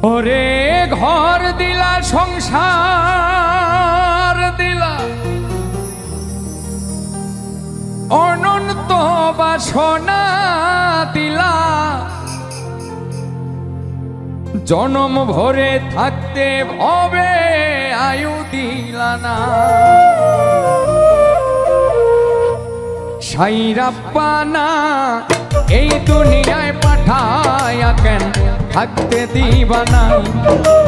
ওরে ঘর দিলা সংসার দিলা অনন্ত বাসনা দিলা জনম ভরে থাকতে ভবে আয়ু দিলা না সাইরাপ্পানা এই দুনিয়ায় পাঠায়া কেন থাকতে দিবানা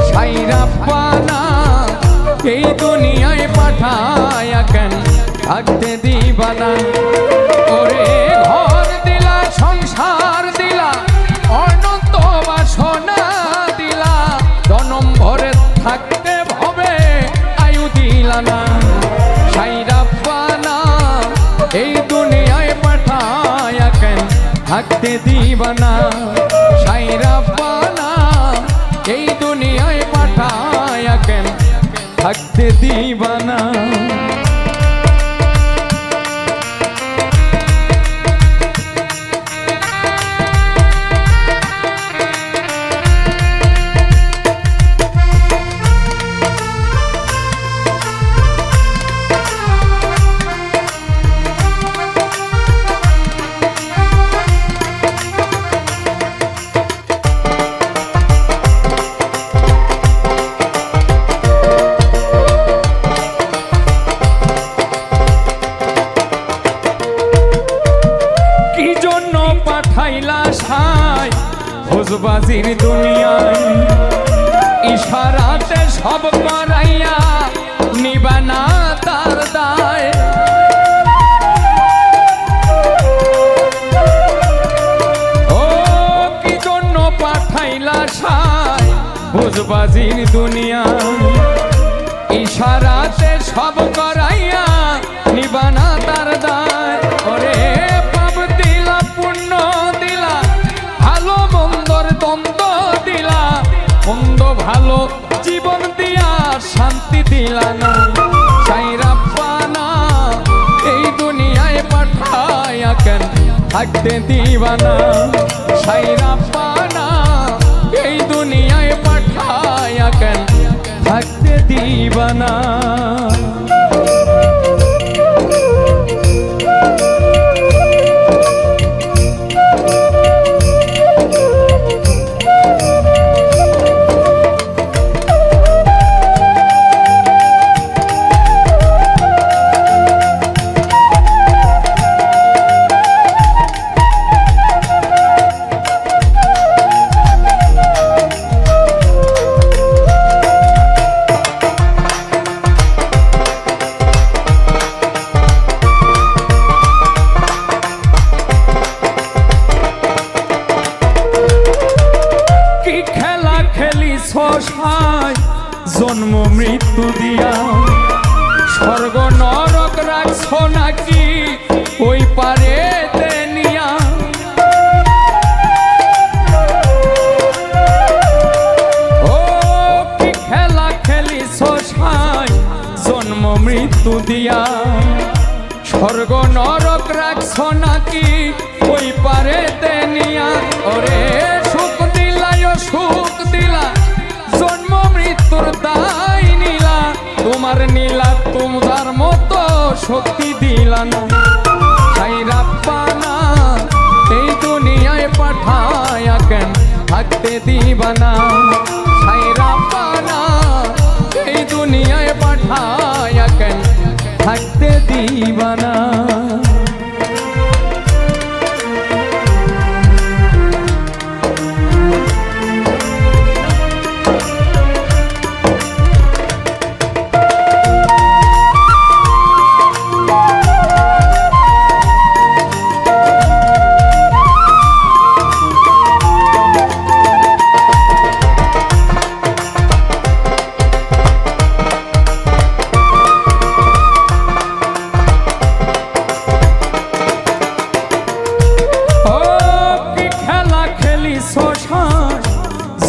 সাইরাপ্পানা এই দুনিয়ায় পাঠায়া কেন থাকতে দিবানা ওরে ঘর দিলা সংসার দিলা অনন্ত বাসনা দিলা জনম ভরে থাকতে ভবে আয়ু দিলা না সাইরাপ্পানা এই দুনিয়ায় পাঠায়া কেন থাকতে দিবানা সাইরাপ্পানা এই দুনিয়ায় পাঠায়া কেন থাকতে দিবানা ভোজবাজির দুনিয়ায় ইশারাতে সব করাইয়া নিবানা তার দায় ও কি জন্য পাঠাইলা সাই ভোজবাজির দুনিয়ায় ইশারাতে সব করাইয়া নিবানা তার দায় ওরে পাপ দিলা পুণ্য দিলা ভালো মন্দর দ্বন্দ্ব দিলা মন্দ ভালো জীবন দিয়া শান্তি দিলা না সাইরাপ্পানা এই দুনিয়ায় পাঠায়া কেন থাকতে দিবানা সাইরাপ্পানা এই দুনিয়ায় পাঠায়া কেন থাকতে দিবানা জন্ম মৃত্যু দিয়া স্বর্গ নরক রাখছো নাকি ওই পারে নিয়া ও কি খেলা খেলিছো সাই জন্ম মৃত্যু দিয়া স্বর্গ নরক রাখছো নাকি ওই পারে নিয়া ওরে সুখ দিলাই সুখ দিলা জন্ম মৃত্যুর দায় নীলা তোমার নীলা তোমার মতো শক্তি দিলা না সাইরাপ্পানা এই দুনিয়ায় পাঠায়া কেন থাকতে দিবানা সাইরাপ্পানা এই দুনিয়ায় পাঠায়া কেন থাকতে দিবানা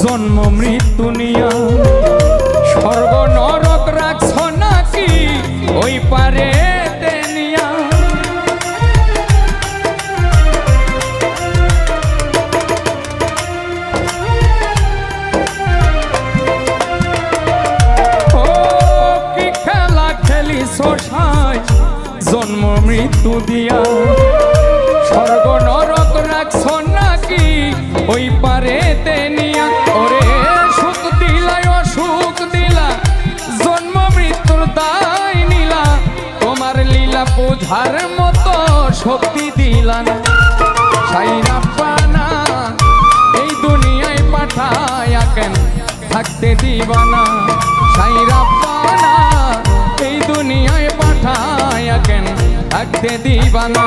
জন্ম মৃত্যু নিয়া স্বর্গ নরক রাখছ নাকি ওই পারে নিয়া সাইরা পানা এই দুনিয়ায় পাঠায়া কেন থাকতে দিবানা সাইরা পানা এই দুনিয়ায় পাঠায়া কেন থাকতে দিবানা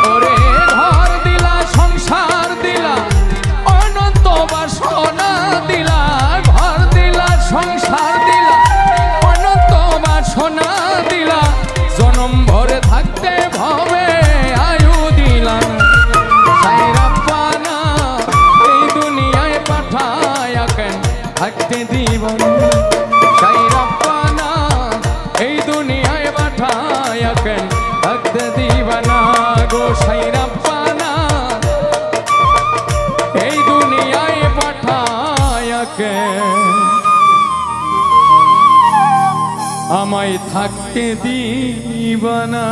ওরে ঘর দিলা সংসার দিলা অনন্ত বাসনা দিলা ঘর দিলা সংসার দিলা অনন্ত বাসনা দিলা জনম ভরে থাকতে ভবে আয়ু দিলা সাইরা পানা এই দুনিয়ায় পাঠায়া কেন থাকতে দিবানা সাইরা পানা এই দুনিয়ায় পাঠায়া কেন থাকতে দিবানা গো সাইরা পানা এই দুনিয়ায় পাঠায়া কেন আমায় থাকতে দিবানা।